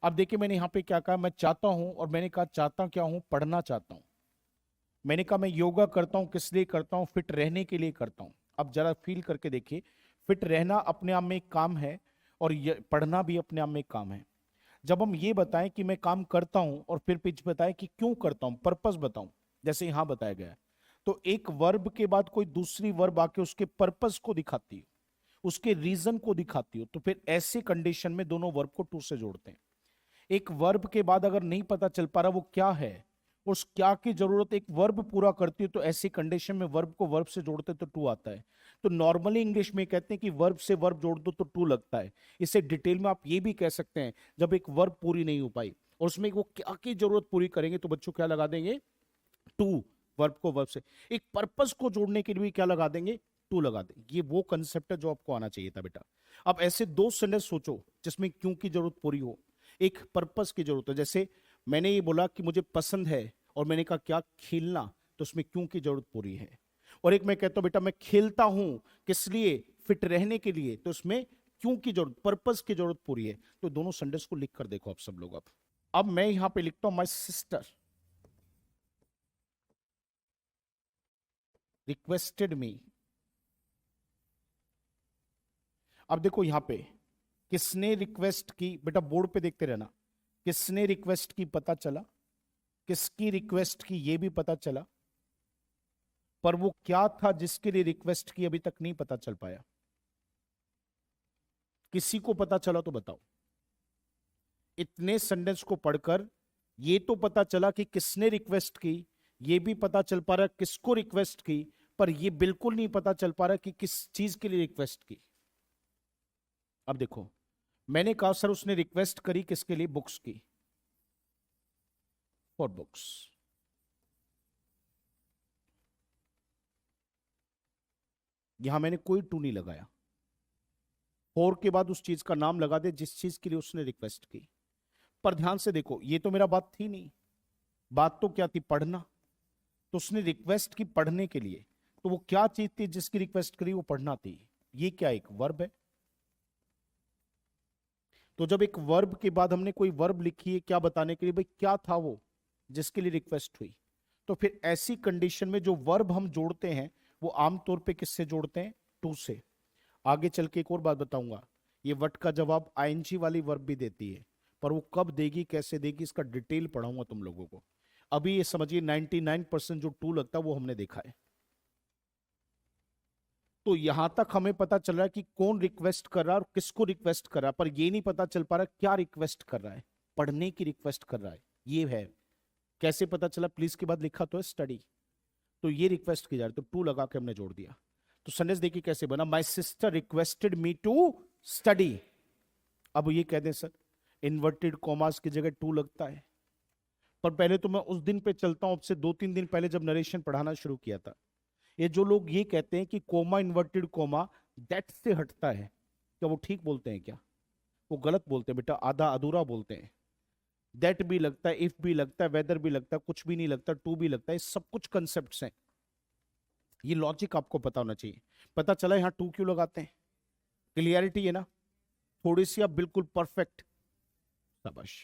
अब देखिए मैंने यहाँ पे क्या कहा, मैं चाहता हूं, और मैंने कहा चाहता क्या हूं, पढ़ना चाहता हूं। मैंने कहा मैं योगा करता हूं, किस लिए करता हूं, फिट रहने के लिए करता हूं। अब जरा फील करके देखिए, फिट रहना अपने आप में एक काम है, और पढ़ना भी अपने आप में एक काम है। जब हम ये बताएं कि मैं काम करता हूं, और फिर पिच बताएं कि क्यों करता हूं, पर्पस बताऊं, जैसे यहां बताया गया है, तो एक वर्ब के बाद कोई दूसरी वर्ब आके उसके पर्पस को दिखाती है, उसके रीजन को दिखाती हो, तो फिर ऐसे कंडीशन में दोनों वर्ब को टू से जोड़ते हैं। एक वर्ब के बाद अगर नहीं पता चल पा रहा वो क्या है, उस क्या की जरूरत एक वर्ब पूरा करती है, तो ऐसी कंडीशन में वर्ब को वर्ब से जोड़ते तो टू आता है। तो नॉर्मली इंग्लिश में कहते हैं कि वर्ब से वर्ब जोड़ दो तो टू लगता है। इसे डिटेल में आप ये भी कह सकते हैं, जब एक वर्ब पूरी नहीं हो पाई और उसमें वो क्या की जरूरत पूरी करेंगे, तो बच्चों क्या लगा देंगे, टू। वर्ब को वर्ब से, एक पर्पस को जोड़ने के लिए भी क्या लगा देंगे, टू लगा देंगे। ये वो कंसेप्ट है जो आपको आना चाहिए था बेटा। अब ऐसे दो सेंटेंस सोचो जिसमें क्यों की जरूरत पूरी हो, एक पर्पस की जरूरत है। जैसे मैंने ये बोला कि मुझे पसंद है, और मैंने कहा क्या, खेलना, तो उसमें क्यों की जरूरत पूरी है। और एक मैं कहता हूं बेटा मैं खेलता हूं, किस लिए, फिट रहने के लिए, तो उसमें क्यों की जरूरत, पर्पस की जरूरत पूरी है। तो दोनों सेंटेंस को लिख कर देखो आप सब लोग। अब मैं यहां पे लिखता हूं माई सिस्टर रिक्वेस्टेड मी। अब देखो यहां पे किसने रिक्वेस्ट की, बेटा बोर्ड पे देखते रहना, किसने रिक्वेस्ट की पता चला, किसकी रिक्वेस्ट की ये भी पता चला, पर वो क्या था जिसके लिए रिक्वेस्ट की अभी तक नहीं पता चल पाया। किसी को पता चला तो बताओ। इतने सेंटेंस को पढ़कर ये तो पता चला कि किसने रिक्वेस्ट की, ये भी पता चल पा रहा किसको रिक्वेस्ट की, पर ये बिल्कुल नहीं पता चल पा रहा कि किस चीज के लिए रिक्वेस्ट की। अब देखो मैंने कहा सर उसने रिक्वेस्ट करी किसके लिए, बुक्स की, फॉर बुक्स। यहां मैंने कोई टू नहीं लगाया, फॉर के बाद उस चीज का नाम लगा दे जिस चीज के लिए उसने रिक्वेस्ट की। पर ध्यान से देखो ये तो मेरा बात थी नहीं, बात तो क्या थी, पढ़ना। तो उसने रिक्वेस्ट की पढ़ने के लिए, तो वो क्या चीज थी जिसकी रिक्वेस्ट करी, वो पढ़ना थी। ये क्या एक वर्ब है। तो जब एक वर्ब के बाद हमने कोई वर्ब लिखी है क्या बताने के लिए, भाई क्या था वो जिसके लिए रिक्वेस्ट हुई, तो फिर ऐसी कंडीशन में जो वर्ब हम जोड़ते हैं वो आमतौर पे किससे जोड़ते हैं, टू से। आगे चल के एक और बात बताऊंगा, ये वट का जवाब आईएनजी वाली वर्ब भी देती है, पर वो कब देगी कैसे देगी इसका डिटेल पढ़ाऊंगा तुम लोगों को। अभी ये समझिए 99% जो टू लगता है वो हमने देखा है। तो यहां तक हमें पता चल रहा है कि कौन रिक्वेस्ट कर रहा है और किसको रिक्वेस्ट कर रहा है, पर ये नहीं पता चल पा रहा क्या रिक्वेस्ट कर रहा है, पढ़ने की रिक्वेस्ट कर रहा है, ये है। कैसे पता चला, प्लीज के बाद लिखा तो है स्टडी, तो ये रिक्वेस्ट की जा रही, तो टू लगा के हमने जोड़ दिया। तो सेंटेंस देखिए कैसे बना, my sister requested me to study. अब ये कह दें सर इन्वर्टेड कॉमास की जगह टू लगता है, पर पहले तो मैं उस दिन पे चलता हूं, अब से 2-3 दिन पहले जब नरेशन पढ़ाना शुरू किया था, ये जो लोग ये कहते हैं कि कोमा इन्वर्टेड कोमा दैट से हटता है, क्या वो ठीक बोलते हैं क्या, वो गलत बोलते हैं बेटा, आधा अधूरा बोलते हैं। दैट भी लगता है, इफ भी लगता है, वेदर भी लगता है, कुछ भी नहीं लगता, टू भी लगता है, सब कुछ कंसेप्ट हैं। ये लॉजिक आपको पता होना चाहिए। पता चला यहाँ टू क्यों लगाते हैं, क्लियरिटी है ना, थोड़ी सी आप बिल्कुल परफेक्ट, शाबाश।